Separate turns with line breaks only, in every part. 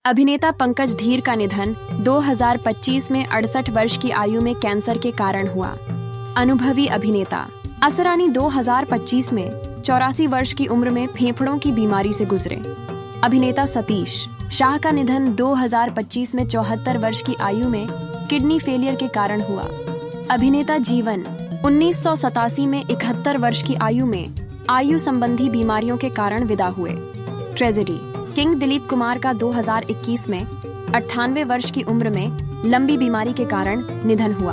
अभिनेता पंकज धीर का निधन 2025 में 68 वर्ष की आयु में कैंसर के कारण हुआ। अनुभवी अभिनेता असरानी 2025 में 84 वर्ष की उम्र में फेफड़ों की बीमारी से गुजरे। अभिनेता सतीश शाह का निधन 2025 में 74 वर्ष की आयु में किडनी फेलियर के कारण हुआ। अभिनेता जीवन 1987 में 71 वर्ष की आयु में आयु संबंधी बीमारियों के कारण विदा हुए। ट्रेजेडी किंग दिलीप कुमार का 2021 में 98 वर्ष की उम्र में लंबी बीमारी के कारण निधन हुआ।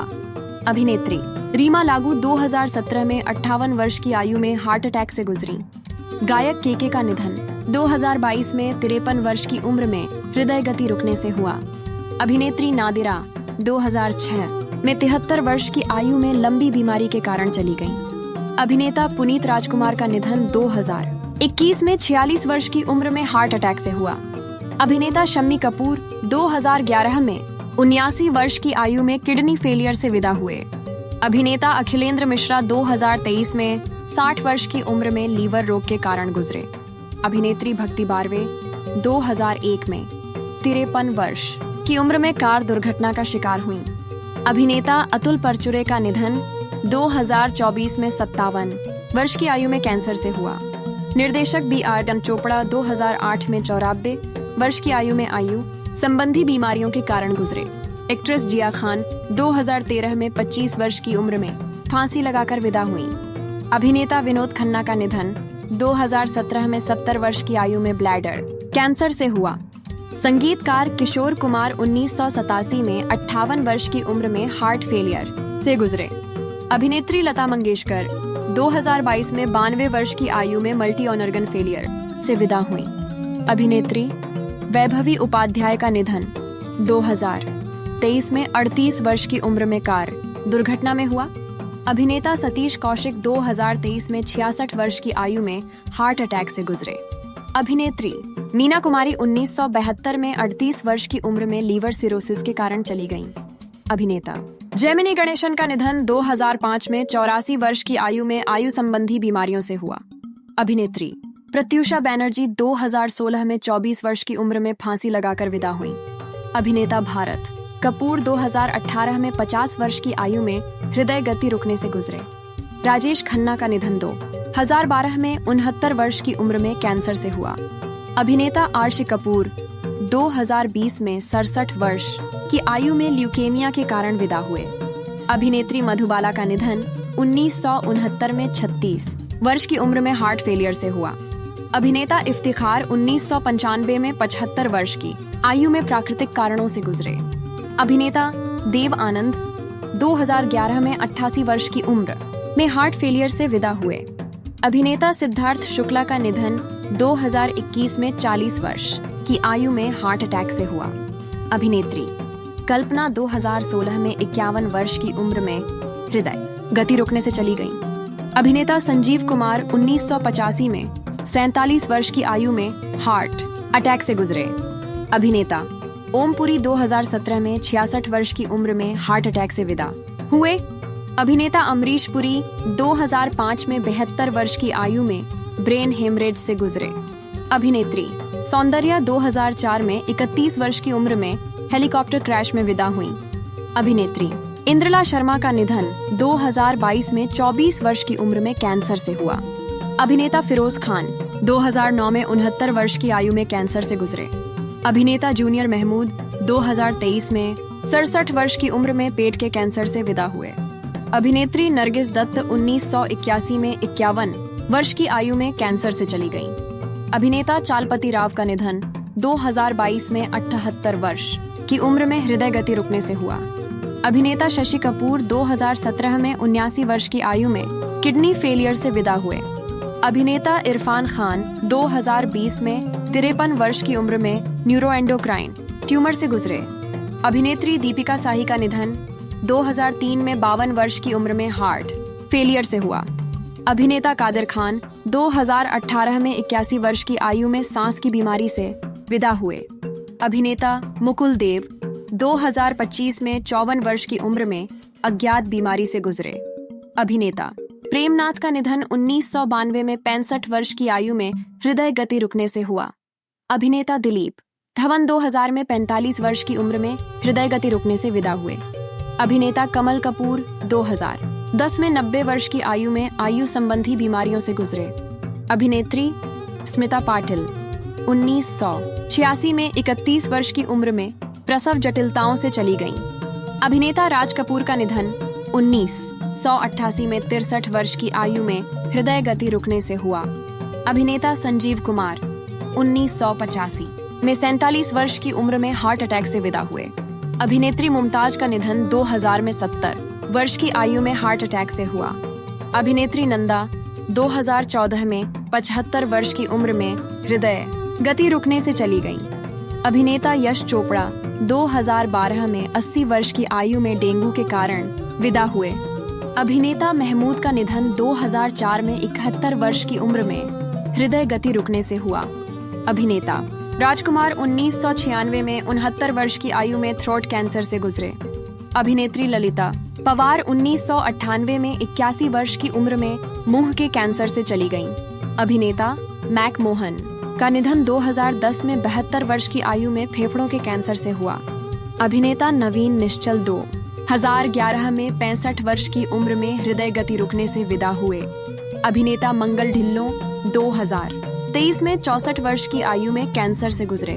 अभिनेत्री रीमा लागू 2017 में 58 वर्ष की आयु में हार्ट अटैक से गुजरी। गायक केके का निधन 2022 में 53 वर्ष की उम्र में हृदय गति रुकने से हुआ। अभिनेत्री नादिरा 2006 में 73 वर्ष की आयु में लंबी बीमारी के कारण चली गईं। अभिनेता पुनीत राजकुमार का निधन 2021 में 46 वर्ष की उम्र में हार्ट अटैक से हुआ। अभिनेता शम्मी कपूर 2011 में 79 वर्ष की आयु में किडनी फेलियर से विदा हुए। अभिनेता अखिलेंद्र मिश्रा 2023 में 60 वर्ष की उम्र में लीवर रोग के कारण गुजरे। अभिनेत्री भक्ति बारवे 2001 में 53 वर्ष की उम्र में कार दुर्घटना का शिकार हुई। अभिनेता अतुल परचुरे का निधन 2024 में 57 वर्ष की आयु में कैंसर से हुआ। निर्देशक बी.आर. चोपड़ा 2008 में 94 वर्ष की आयु में आयु संबंधी बीमारियों के कारण गुजरे। एक्ट्रेस जिया खान 2013 में 25 वर्ष की उम्र में फांसी लगाकर विदा हुई। अभिनेता विनोद खन्ना का निधन 2017 में 70 वर्ष की आयु में ब्लैडर कैंसर से हुआ। संगीतकार किशोर कुमार 1987 में 58 वर्ष की उम्र में हार्ट फेलियर से गुजरे। अभिनेत्री लता मंगेशकर 2022 में 92 वर्ष की आयु में मल्टी ऑर्गन फेलियर से विदा हुई। अभिनेत्री वैभवी उपाध्याय का निधन 2023 में 38 वर्ष की उम्र में कार दुर्घटना में हुआ। अभिनेता सतीश कौशिक 2023 में 66 वर्ष की आयु में हार्ट अटैक से गुजरे। अभिनेत्री मीना कुमारी 1972 में 38 वर्ष की उम्र में लीवर सिरोसिस के कारण चली गईं। अभिनेता जेमिनी गणेशन का निधन 2005 में 84 वर्ष की आयु में आयु संबंधी बीमारियों से हुआ। अभिनेत्री प्रत्युषा बैनर्जी 2016 में 24 वर्ष की उम्र में फांसी लगाकर विदा हुई। अभिनेता भारत कपूर 2018 में 50 वर्ष की आयु में हृदय गति रुकने से गुजरे। राजेश खन्ना का निधन 2012 में 69 वर्ष की उम्र में कैंसर से हुआ। अभिनेता आर्शी कपूर 2020 में 67 वर्ष की आयु में ल्यूकेमिया के कारण विदा हुए। अभिनेत्री मधुबाला का निधन 1969 में 36 वर्ष की उम्र में हार्ट फेलियर से हुआ। अभिनेता इफ्तिखार 1995 में 75 वर्ष की आयु में प्राकृतिक कारणों से गुजरे। अभिनेता देव आनंद 2011 में 88 वर्ष की उम्र में हार्ट फेलियर से विदा हुए। अभिनेता सिद्धार्थ शुक्ला का निधन 2021 में 40 वर्ष की आयु में हार्ट अटैक से हुआ। अभिनेत्री कल्पना 2016 में 51 वर्ष की उम्र में हृदय गति रुकने से चली गईं। अभिनेता संजीव कुमार 1985 में 47 वर्ष की आयु में हार्ट अटैक से गुजरे। अभिनेता ओम पुरी 2017 में 66 वर्ष की उम्र में हार्ट अटैक से विदा हुए। अभिनेता अमरीश पुरी 2005 में 72 वर्ष की आयु में ब्रेन हेमरेज से गुजरे। अभिनेत्री सौंदर्या 2004 में 31 वर्ष की उम्र में हेलीकॉप्टर क्रैश में विदा हुई। अभिनेत्री इंद्रला शर्मा का निधन 2022 में 24 वर्ष की उम्र में कैंसर से हुआ। अभिनेता फिरोज खान 2009 में 69 वर्ष की आयु में कैंसर से गुजरे। अभिनेता जूनियर महमूद 2023 में 67 वर्ष की उम्र में पेट के कैंसर से विदा हुए। अभिनेत्री नरगिस दत्त 1981 में 51 वर्ष की आयु में कैंसर से चली गईं। अभिनेता चालपति राव का निधन 2022 में 78 वर्ष की उम्र में हृदय गति रुकने से हुआ। अभिनेता शशि कपूर 2017 में 79 वर्ष की आयु में किडनी फेलियर से विदा हुए। अभिनेता इरफान खान 2020 में 53 वर्ष की उम्र में न्यूरोएंडोक्राइन ट्यूमर से गुजरे। अभिनेत्री दीपिका साही का निधन 2003 में 52 वर्ष की उम्र में हार्ट फेलियर से हुआ। अभिनेता कादिर खान 2018 में 81 वर्ष की आयु में सांस की बीमारी से विदा हुए। अभिनेता मुकुल देव 2025 में 54 वर्ष की उम्र में अज्ञात बीमारी से गुजरे। अभिनेता प्रेमनाथ का निधन 1992 में 65 वर्ष की आयु में हृदय गति रुकने से हुआ। अभिनेता दिलीप धवन 2000 में 45 वर्ष की उम्र में हृदय गति रुकने से विदा हुए। अभिनेता कमल कपूर 2010 में 90 वर्ष की आयु में आयु संबंधी बीमारियों से गुजरे। अभिनेत्री स्मिता पाटिल 1986 में 31 वर्ष की उम्र में प्रसव जटिलताओं से चली गईं। अभिनेता राज कपूर का निधन 1988 में 63 वर्ष की आयु में हृदय गति रुकने से हुआ। अभिनेता संजीव कुमार 1985 में 47 वर्ष की उम्र में हार्ट अटैक से विदा हुए। अभिनेत्री मुमताज का निधन 2000 में 70 वर्ष की आयु में हार्ट अटैक से हुआ। अभिनेत्री नंदा 2014 में 75 वर्ष की उम्र में हृदय गति रुकने से चली गईं। अभिनेता यश चोपड़ा 2012 में 80 वर्ष की आयु में डेंगू के कारण विदा हुए। अभिनेता महमूद का निधन 2004 में 71 वर्ष की उम्र में हृदय गति रुकने से हुआ। अभिनेता राजकुमार 1996 में 69 वर्ष की आयु में थ्रोट कैंसर से गुजरे। अभिनेत्री ललिता पवार 1998 में 81 वर्ष की उम्र में मुंह के कैंसर से चली गईं। अभिनेता मैक मोहन का निधन 2010 में 72 वर्ष की आयु में फेफड़ों के कैंसर से हुआ। अभिनेता नवीन निश्चल 2011 में 65 वर्ष की उम्र में हृदय गति रुकने से विदा हुए। अभिनेता मंगल ढिल्लों 2023 में 64 वर्ष की आयु में कैंसर से गुजरे।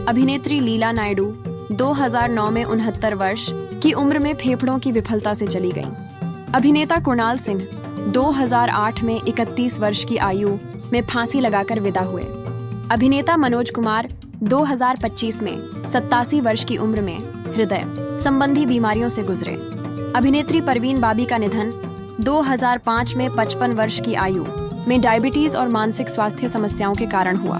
अभिनेत्री लीला नायडू 2009 में 69 वर्ष की उम्र में फेफड़ों की विफलता से चली गईं। अभिनेता कुणाल सिंह 2008 में 31 वर्ष की आयु में फांसी लगाकर विदा हुए। अभिनेता मनोज कुमार 2025 में 87 वर्ष की उम्र में हृदय संबंधी बीमारियों से गुजरे। अभिनेत्री परवीन बाबी का निधन 2005 में 55 वर्ष की आयु में डायबिटीज और मानसिक स्वास्थ्य समस्याओं के कारण हुआ।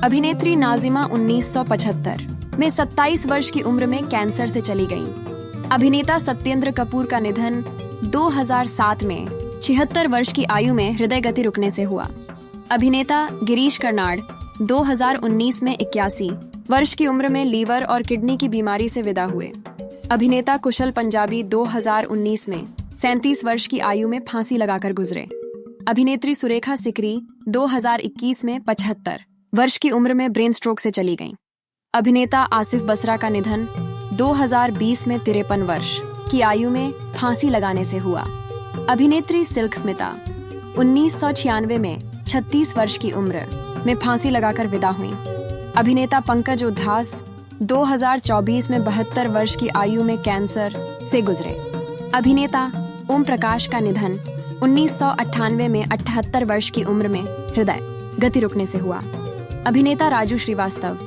अभिनेत्री नाजिमा 1975 में 27 वर्ष की उम्र में कैंसर से चली गईं। अभिनेता सत्येंद्र कपूर का निधन 2007 में 76 वर्ष की आयु में हृदय गति रुकने से हुआ। अभिनेता गिरीश कर्नाड 2019 में 81 वर्ष की उम्र में लीवर और किडनी की बीमारी से विदा हुए। अभिनेता कुशल पंजाबी 2019 में 37 वर्ष की आयु में फांसी लगाकर गुजरे। अभिनेत्री सुरेखा सिकरी 2021 में 75 वर्ष की उम्र में ब्रेन स्ट्रोक से चली गईं। अभिनेता आसिफ बसरा का निधन 2020 में 53 वर्ष की आयु में फांसी लगाने से हुआ। अभिनेत्री सिल्क स्मिता 1996 में 36 वर्ष की उम्र में फांसी लगाकर विदा हुई। अभिनेता पंकज उधास 2024 में 72 वर्ष की आयु में कैंसर से गुजरे। अभिनेता ओम प्रकाश का निधन 1998 में 78 वर्ष की उम्र में हृदय गति रुकने से हुआ। अभिनेता राजू श्रीवास्तव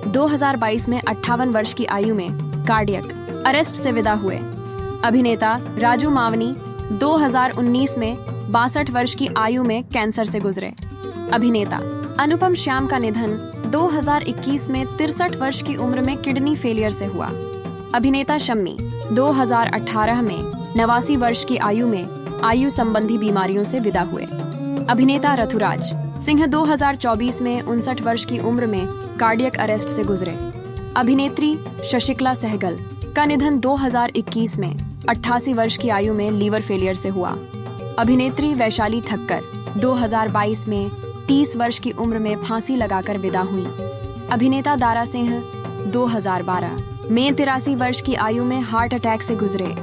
2022 में 58 वर्ष की आयु में कार्डियक अरेस्ट से विदा हुए। अभिनेता राजू मावनी 2019 में 62 वर्ष की आयु में कैंसर से गुजरे। अभिनेता अनुपम श्याम का निधन 2021 में 63 वर्ष की उम्र में किडनी फेलियर से हुआ। अभिनेता शम्मी 2018 में 89 वर्ष की आयु में आयु संबंधी बीमारियों से विदा हुए। अभिनेता ऋतुराज सिंह 2024 में 59 वर्ष की उम्र में कार्डियक अरेस्ट से गुजरे। अभिनेत्री शशिकला सहगल का निधन 2021 में 88 वर्ष की आयु में लीवर फेलियर से हुआ। अभिनेत्री वैशाली ठक्कर 2022 में 30 वर्ष की उम्र में फांसी लगाकर विदा हुई। अभिनेता दारा सिंह 2012 में 83 वर्ष की आयु में हार्ट अटैक से गुजरे।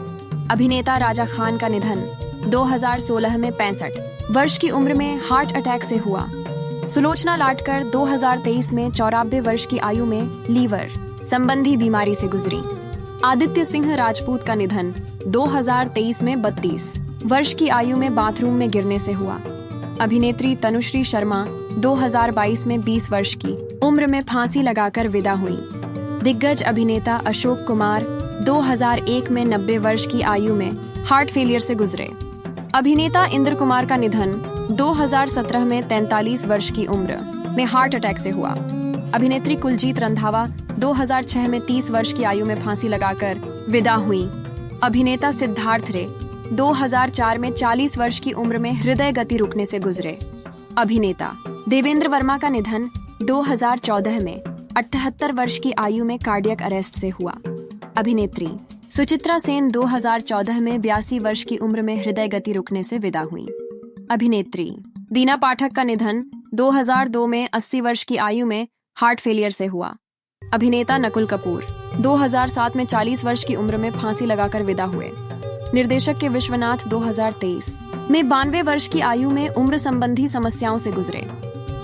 अभिनेता राजा खान का निधन 2016 में 65 वर्ष की उम्र में हार्ट अटैक से हुआ। सुलोचना लाटकर 2023 में 94 वर्ष की आयु में लीवर संबंधी बीमारी से गुजरी। आदित्य सिंह राजपूत का निधन 2023 में 32 वर्ष की आयु में बाथरूम में गिरने से हुआ। अभिनेत्री तनुश्री शर्मा 2022 में 20 वर्ष की उम्र में फांसी लगाकर विदा हुई। दिग्गज अभिनेता अशोक कुमार 2001 में 90 वर्ष की आयु में हार्ट फेलियर से गुजरे। अभिनेता इंद्र कुमार का निधन 2017 में 43 वर्ष की उम्र में हार्ट अटैक से हुआ। अभिनेत्री कुलजीत रंधावा 2006 में 30 वर्ष की आयु में फांसी लगाकर विदा हुई। अभिनेता सिद्धार्थ रे 2004 में 40 वर्ष की उम्र में हृदय गति रुकने से गुजरे। अभिनेता देवेंद्र वर्मा का निधन 2014 में 78 वर्ष की आयु में कार्डियक अरेस्ट से हुआ। अभिनेत्री सुचित्रा सेन 2014 में 82 वर्ष की उम्र में हृदय गति रुकने से विदा हुई। अभिनेत्री दीना पाठक का निधन 2002 में 80 वर्ष की आयु में हार्ट फेलियर से हुआ। अभिनेता नकुल कपूर 2007 में 40 वर्ष की उम्र में फांसी लगाकर विदा हुए। निर्देशक के विश्वनाथ 2023 में 92 वर्ष की आयु में उम्र संबंधी समस्याओं से गुजरे।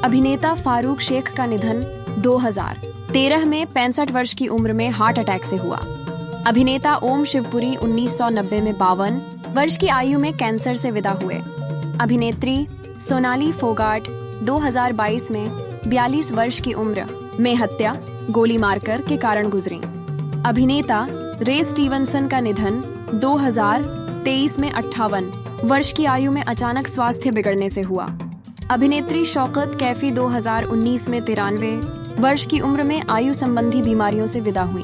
अभिनेता फारूक शेख का निधन 2013 में 65 वर्ष की उम्र में हार्ट अटैक से हुआ। अभिनेता ओम शिवपुरी 1990 में 52 वर्ष की आयु में कैंसर से विदा हुए। अभिनेत्री सोनाली फोगाट 2022 में 42 वर्ष की उम्र में हत्या, गोली मारकर के कारण गुजरी। अभिनेता रे स्टीवनसन का निधन 2023 में 58 वर्ष की आयु में अचानक स्वास्थ्य बिगड़ने से हुआ। अभिनेत्री शौकत कैफी 2019 में 93 वर्ष की उम्र में आयु संबंधी बीमारियों से विदा हुई।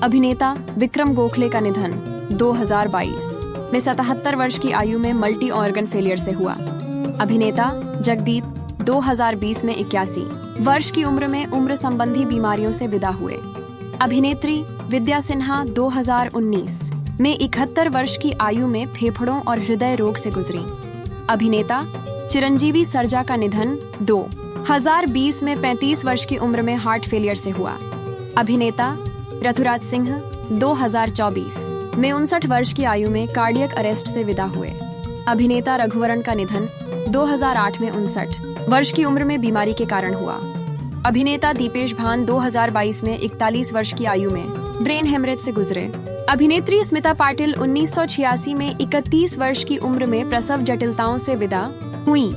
अभिनेता विक्रम गोखले का निधन 2022 में 77 वर्ष की आयु में मल्टी ऑर्गन फेलियर से हुआ। अभिनेता जगदीप 2020 में 81 वर्ष की उम्र में उम्र संबंधी बीमारियों से विदा हुए। अभिनेत्री विद्या सिन्हा 2019 में 71 वर्ष की आयु में फेफड़ों और हृदय रोग से गुजरी। अभिनेता चिरंजीवी सरजा का निधन 2020 में 35 वर्ष की उम्र में हार्ट फेलियर से हुआ। अभिनेता ऋतुराज सिंह 2024 में 59 वर्ष की आयु में कार्डियक अरेस्ट से विदा हुए। अभिनेता रघुवरन का निधन 2008 में 59 वर्ष की उम्र में बीमारी के कारण हुआ। अभिनेता दीपेश भान 2022 में 41 वर्ष की आयु में ब्रेन हेमरेज से गुजरे। अभिनेत्री स्मिता पाटिल 1986 में 31 वर्ष की उम्र में प्रसव जटिलताओं से विदा हुई।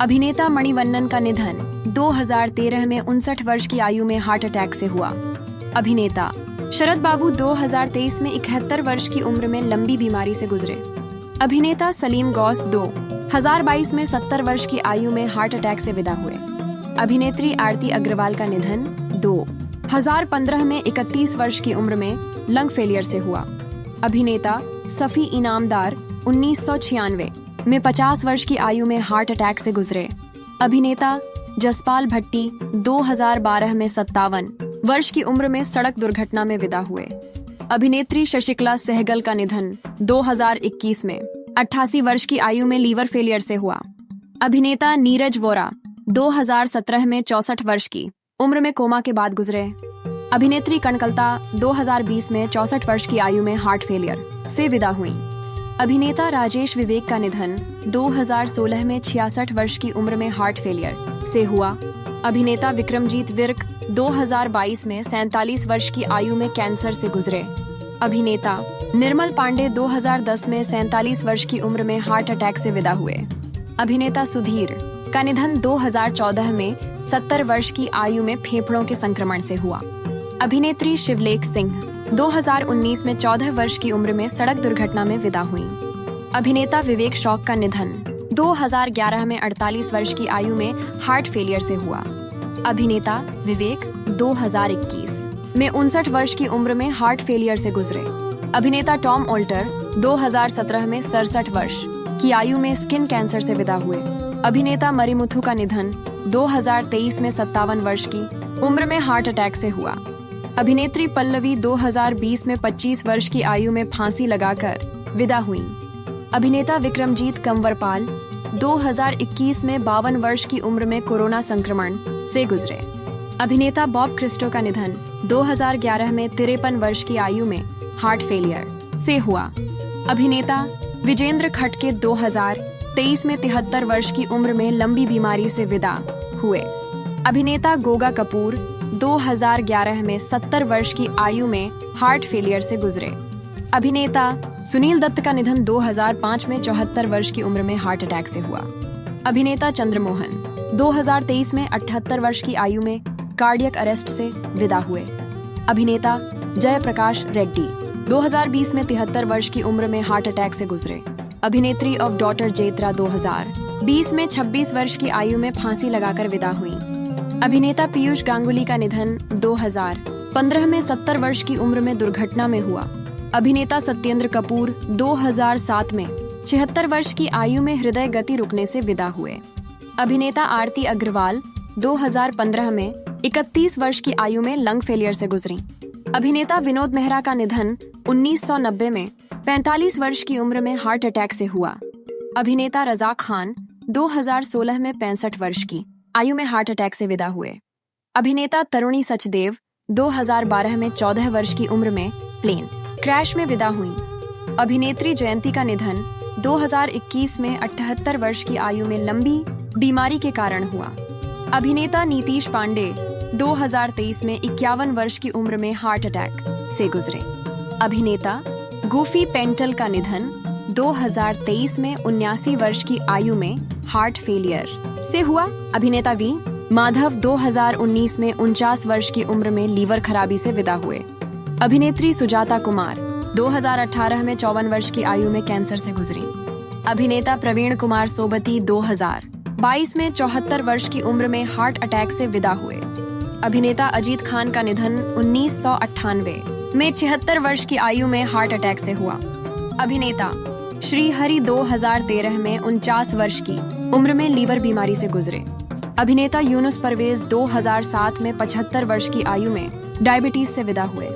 अभिनेता मणिवन्नन का निधन 2013 में 59 वर्ष की आयु में हार्ट अटैक से हुआ। अभिनेता शरद बाबू 2023 में 71 वर्ष की उम्र में लंबी बीमारी से गुजरे। अभिनेता सलीम गौस 2022 में 70 वर्ष की आयु में हार्ट अटैक से विदा हुए। अभिनेत्री आरती अग्रवाल का निधन 2015 में 31 वर्ष की उम्र में लंग फेलियर से हुआ। अभिनेता सफी इनामदार 1996 में 50 वर्ष की आयु में हार्ट अटैक से गुजरे। अभिनेता जसपाल भट्टी 2012 में 57 वर्ष की उम्र में सड़क दुर्घटना में विदा हुए। अभिनेत्री शशिकला सहगल का निधन 2021 में 88 वर्ष की आयु में लीवर फेलियर से हुआ। अभिनेता नीरज वोरा 2017 में 64 वर्ष की उम्र में कोमा के बाद गुजरे। अभिनेत्री कनकलता 2020 में 64 वर्ष की आयु में हार्ट फेलियर से विदा हुई। अभिनेता राजेश विवेक का निधन 2016 में 66 वर्ष की उम्र में हार्ट फेलियर से हुआ। अभिनेता विक्रमजीत विर्क 2022 में 47 वर्ष की आयु में कैंसर से गुजरे। अभिनेता निर्मल पांडे 2010 में 47 वर्ष की उम्र में हार्ट अटैक से विदा हुए। अभिनेता सुधीर का निधन 2014 में 70 वर्ष की आयु में फेफड़ों के संक्रमण से हुआ। अभिनेत्री शिवलेख सिंह 2019 में 14 वर्ष की उम्र में सड़क दुर्घटना में विदा हुई। अभिनेता विवेक शौक का निधन 2011 में 48 वर्ष की आयु में हार्ट फेलियर से हुआ। अभिनेता विवेक 2021 में 59 वर्ष की उम्र में हार्ट फेलियर से गुजरे। अभिनेता टॉम ओल्टर 2017 में 67 वर्ष की आयु में स्किन कैंसर से विदा हुए। अभिनेता मरिमुथु का निधन 2023 में 57 वर्ष की उम्र में हार्ट अटैक से हुआ। अभिनेत्री पल्लवी 2020 में 25 वर्ष की आयु में फांसी लगाकर विदा हुई। अभिनेता विक्रमजीत कंवरपाल 2021 में 52 वर्ष की उम्र में कोरोना संक्रमण से गुजरे। अभिनेता बॉब क्रिस्टो का निधन 2011 में 53 वर्ष की आयु में हार्ट फेलियर से हुआ। अभिनेता विजेंद्र खटके 2023 में 73 वर्ष की उम्र में लंबी बीमारी से विदा हुए। अभिनेता गोगा कपूर 2011 में 70 वर्ष की आयु में हार्ट फेलियर से गुजरे। अभिनेता सुनील दत्त का निधन 2005 में 74 वर्ष की उम्र में हार्ट अटैक से हुआ। अभिनेता चंद्रमोहन 2023 में 78 वर्ष की आयु में कार्डियक अरेस्ट से विदा हुए। अभिनेता जयप्रकाश रेड्डी 2020 में 73 वर्ष की उम्र में हार्ट अटैक से गुजरे। अभिनेत्री ऑफ डॉटर जेत्रा 2020 में 26 वर्ष की आयु में फांसी लगाकर विदा हुई। अभिनेता पीयूष गांगुली का निधन 2015 में 70 वर्ष की उम्र में दुर्घटना में हुआ। अभिनेता सत्येंद्र कपूर 2007 में 76 वर्ष की आयु में हृदय गति रुकने से विदा हुए। अभिनेता आरती अग्रवाल 2015 में 31 वर्ष की आयु में लंग फेलियर से गुजरी। अभिनेता विनोद मेहरा का निधन 1990 में 45 वर्ष की उम्र में हार्ट अटैक से हुआ। अभिनेता रज़ा खान 2016 में 65 वर्ष की आयु में हार्ट अटैक से विदा हुए। अभिनेता तरुणी सचदेव 2012 में 14 वर्ष की उम्र में प्लेन क्रैश में विदा हुई। अभिनेत्री जयंती का निधन 2021 में 78 वर्ष की आयु में लंबी बीमारी के कारण हुआ। अभिनेता नीतीश पांडे 2023 में 51 वर्ष की उम्र में हार्ट अटैक से गुजरे। अभिनेता गूफी पेंटल का निधन 2023 में 79 वर्ष की आयु में हार्ट फेलियर से हुआ। अभिनेता वी माधव 2019 में 49 वर्ष की उम्र में लीवर खराबी से विदा हुए। अभिनेत्री सुजाता कुमार 2018 में 54 वर्ष की आयु में कैंसर से गुजरी। अभिनेता प्रवीण कुमार सोबती 2022 में 74 वर्ष की उम्र में हार्ट अटैक से विदा हुए। अभिनेता अजीत खान का निधन 1998 में 76 वर्ष की आयु में हार्ट अटैक से हुआ। अभिनेता श्रीहरि 2013 में 49 वर्ष की उम्र में लीवर बीमारी से गुजरे। अभिनेता यूनुस परवेज 2007 में 75 वर्ष की आयु में डायबिटीज से विदा हुए।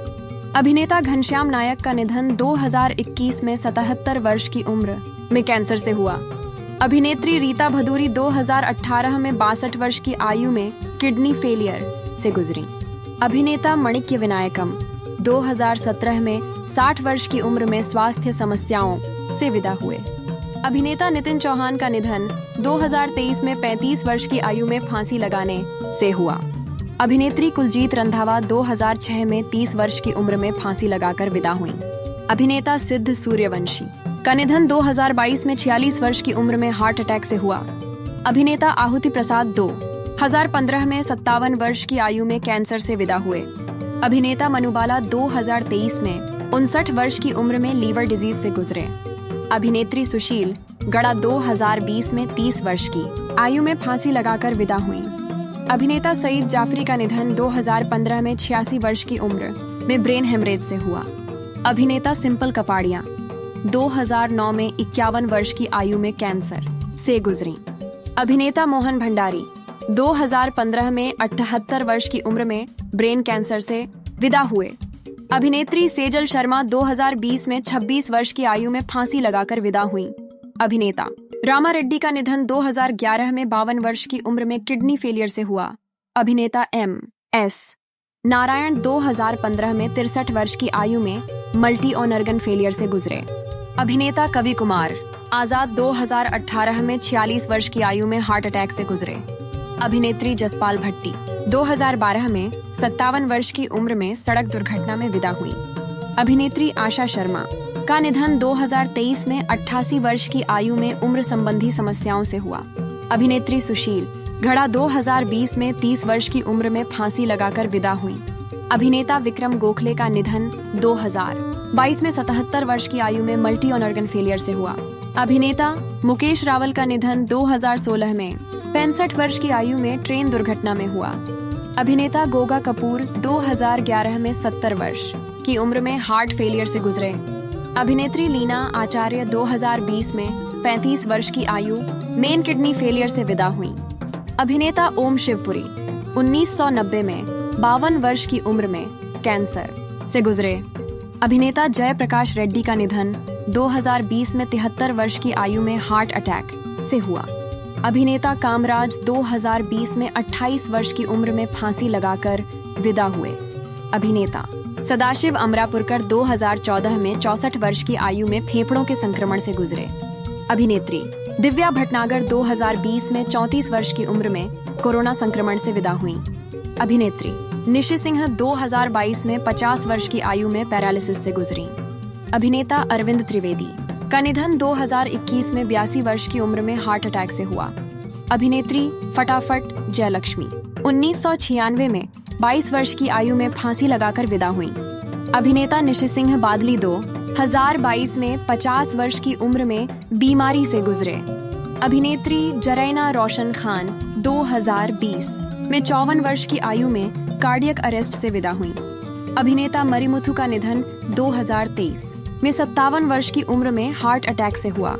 अभिनेता घनश्याम नायक का निधन 2021 में 77 वर्ष की उम्र में कैंसर से हुआ। अभिनेत्री रीता भदूरी 2018 में 62 वर्ष की आयु में किडनी फेलियर से गुजरी। अभिनेता माणिक्य विनायकम 2017 में 60 वर्ष की उम्र में स्वास्थ्य समस्याओं से विदा हुए। अभिनेता नितिन चौहान का निधन 2023 में 35 वर्ष की आयु में फांसी लगाने से हुआ। अभिनेत्री कुलजीत रंधावा 2006 में 30 वर्ष की उम्र में फांसी लगाकर विदा हुई। अभिनेता सिद्ध सूर्यवंशी का निधन 2022 में 46 वर्ष की उम्र में हार्ट अटैक से हुआ। अभिनेता आहुति प्रसाद 2015 में 57 वर्ष की आयु में कैंसर से विदा हुए। अभिनेता मनुबाला 2023 में 59 वर्ष की उम्र में लीवर डिजीज से गुजरे। अभिनेत्री सुशील गड़ा 2020 में 30 वर्ष की आयु में फांसी लगाकर विदा हुई। अभिनेता सईद जाफरी का निधन 2015 में 86 वर्ष की उम्र में ब्रेन हेमरेज से हुआ। अभिनेता सिंपल कपाड़िया 2009 में 51 वर्ष की आयु में कैंसर से गुजरी। अभिनेता मोहन भंडारी 2015 में 78 वर्ष की उम्र में ब्रेन कैंसर से विदा हुए। अभिनेत्री सेजल शर्मा 2020 में 26 वर्ष की आयु में फांसी लगाकर विदा हुई। अभिनेता रामा रेड्डी का निधन 2011 में 52 वर्ष की उम्र में किडनी फेलियर से हुआ। अभिनेता MS नारायण 2015 में 63 वर्ष की आयु में मल्टी ऑर्गन फेलियर से गुजरे। अभिनेता कवि कुमार आजाद 2018 में 46 वर्ष की आयु में हार्ट अटैक से गुजरे। अभिनेत्री जसपाल भट्टी 2012 में 57 वर्ष की उम्र में सड़क दुर्घटना में विदा हुई। अभिनेत्री आशा शर्मा का निधन 2023 में 88 वर्ष की आयु में उम्र संबंधी समस्याओं से हुआ। अभिनेत्री सुशील घड़ा 2020 में 30 वर्ष की उम्र में फांसी लगाकर विदा हुई। अभिनेता विक्रम गोखले का निधन 2022 में 77 वर्ष की आयु में मल्टी ऑर्गन फेलियर से हुआ। अभिनेता मुकेश रावल का निधन 2016 में 65 वर्ष की आयु में ट्रेन दुर्घटना में हुआ। अभिनेता गोगा कपूर 2011 में 70 वर्ष की उम्र में हार्ट फेलियर से गुजरे। अभिनेत्री लीना आचार्य 2020 में 35 वर्ष की आयु मेन किडनी फेलियर से विदा हुई। अभिनेता ओम शिवपुरी 1990 में 52 वर्ष की उम्र में कैंसर से गुजरे। अभिनेता जय प्रकाश रेड्डी का निधन 2020 में 73 वर्ष की आयु में हार्ट अटैक से हुआ। अभिनेता कामराज 2020 में 28 वर्ष की उम्र में फांसी लगाकर विदा हुए। अभिनेता सदाशिव अमरापुरकर 2014 में 64 वर्ष की आयु में फेफड़ों के संक्रमण से गुजरे। अभिनेत्री दिव्या भटनागर 2020 में 34 वर्ष की उम्र में कोरोना संक्रमण से विदा हुई। अभिनेत्री निशी सिंह 2022 में 50 वर्ष की आयु में पैरालिसिस से गुजरी। अभिनेता अरविंद त्रिवेदी का निधन 2021 में 82 वर्ष की उम्र में हार्ट अटैक से हुआ। अभिनेत्री फटाफट जयलक्ष्मी 1996 में 22 वर्ष की आयु में फांसी लगाकर विदा हुई। अभिनेता निशी सिंह बादली 2022 में 50 वर्ष की उम्र में बीमारी से गुजरे। अभिनेत्री जरैना रोशन खान 2020 में 54 वर्ष की आयु में कार्डियक अरेस्ट से विदा हुई। अभिनेता मरिमुथु का निधन 2023 में 57 वर्ष की उम्र में हार्ट अटैक से हुआ।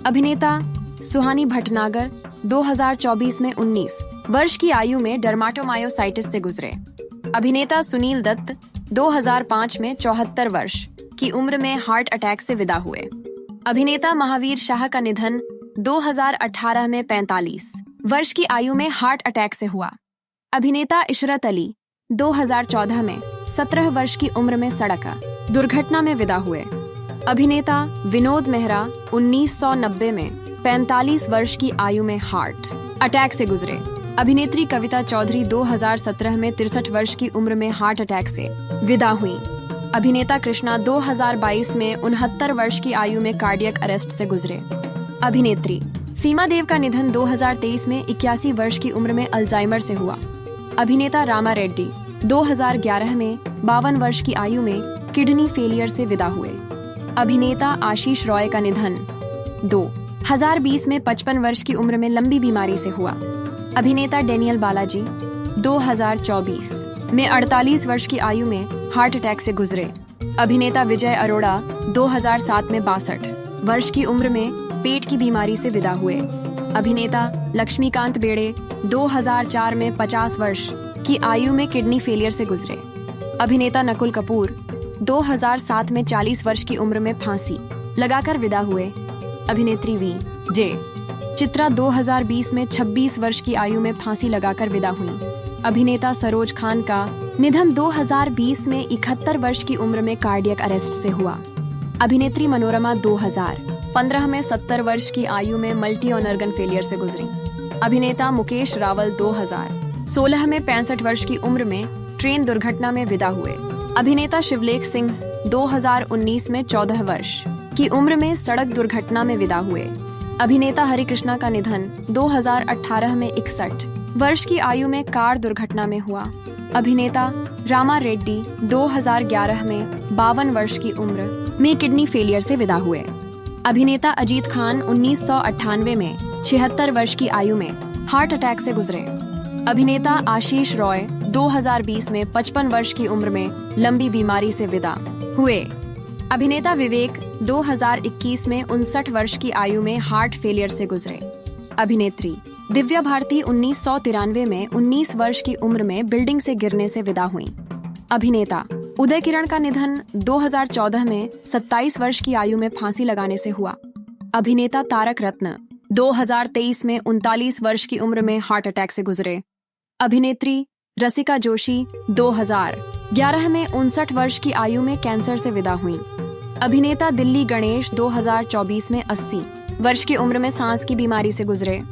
अभिनेता सुहानी भटनागर 2024 में 19 वर्ष की आयु में डर्माटोमायोसाइटिस से गुजरे। अभिनेता सुनील दत्त 2005 में 74 वर्ष की उम्र में हार्ट अटैक से विदा हुए। अभिनेता महावीर शाह का निधन 2018 में 45 वर्ष की आयु में हार्ट अटैक से हुआ। अभिनेता इशरत अली 2014 में 17 वर्ष की उम्र में सड़क दुर्घटना में विदा हुए। अभिनेता विनोद मेहरा 1990 में 45 वर्ष की आयु में हार्ट अटैक से गुजरे। अभिनेत्री कविता चौधरी 2017 में 63 वर्ष की उम्र में हार्ट अटैक से विदा हुई। अभिनेता कृष्णा 2022 में 69 वर्ष की आयु में कार्डियक अरेस्ट से गुजरे। अभिनेत्री सीमा देव का निधन 2023 में 81 वर्ष की उम्र में अल्जाइमर से हुआ। अभिनेता रामा रेड्डी 2011 में 52 वर्ष की आयु में किडनी फेलियर से विदा हुए। अभिनेता आशीष रॉय का निधन 2020 में 55 वर्ष की उम्र में लंबी बीमारी से हुआ। अभिनेता डेनियल बालाजी 2024 में 48 वर्ष की आयु में हार्ट अटैक से गुजरे। अभिनेता विजय अरोड़ा 2007 में 62 वर्ष की उम्र में पेट की बीमारी से विदा हुए। अभिनेता लक्ष्मीकांत बेड़े 2004 में 50 वर्ष की आयु में किडनी फेलियर से गुजरे। अभिनेता नकुल कपूर 2007 में 40 वर्ष की उम्र में फांसी लगाकर विदा हुए। अभिनेत्री वी.जे. चित्रा 2020 में 26 वर्ष की आयु में फांसी लगाकर विदा हुई। अभिनेता सरोज खान का निधन 2020 में 71 वर्ष की उम्र में कार्डियक अरेस्ट से हुआ। अभिनेत्री मनोरमा 2015 में 70 वर्ष की आयु में मल्टी ऑर्गन फेलियर से गुजरी। अभिनेता मुकेश रावल 2016 में 65 वर्ष की उम्र में ट्रेन दुर्घटना में विदा हुए। अभिनेता शिवलेख सिंह 2019 में 14 वर्ष की उम्र में सड़क दुर्घटना में विदा हुए। अभिनेता हरिकृष्णा का निधन 2018 में 61 वर्ष की आयु में कार दुर्घटना में हुआ। अभिनेता रामा रेड्डी 2011 में 52 वर्ष की उम्र में किडनी फेलियर से विदा हुए। अभिनेता अजीत खान 1998 में 76 वर्ष की आयु में हार्ट अटैक से गुजरे। अभिनेता आशीष रॉय 2020 में 55 वर्ष की उम्र में लंबी बीमारी से विदा हुए। अभिनेता विवेक 2021 में 59 वर्ष की आयु में हार्ट फेलियर से गुजरे। अभिनेत्री दिव्या भारती 1993 में 19 वर्ष की उम्र में बिल्डिंग से गिरने से विदा हुई। अभिनेता उदय किरण का निधन 2014 में 27 वर्ष की आयु में फांसी लगाने से हुआ। अभिनेता तारक रत्न 2023 में 39 वर्ष की उम्र में हार्ट अटैक से गुजरे। अभिनेत्री रसिका जोशी 2011 में 59 वर्ष की आयु में कैंसर से विदा हुई। अभिनेता दिल्ली गणेश 2024 में 80 वर्ष की उम्र में सांस की बीमारी से गुजरे।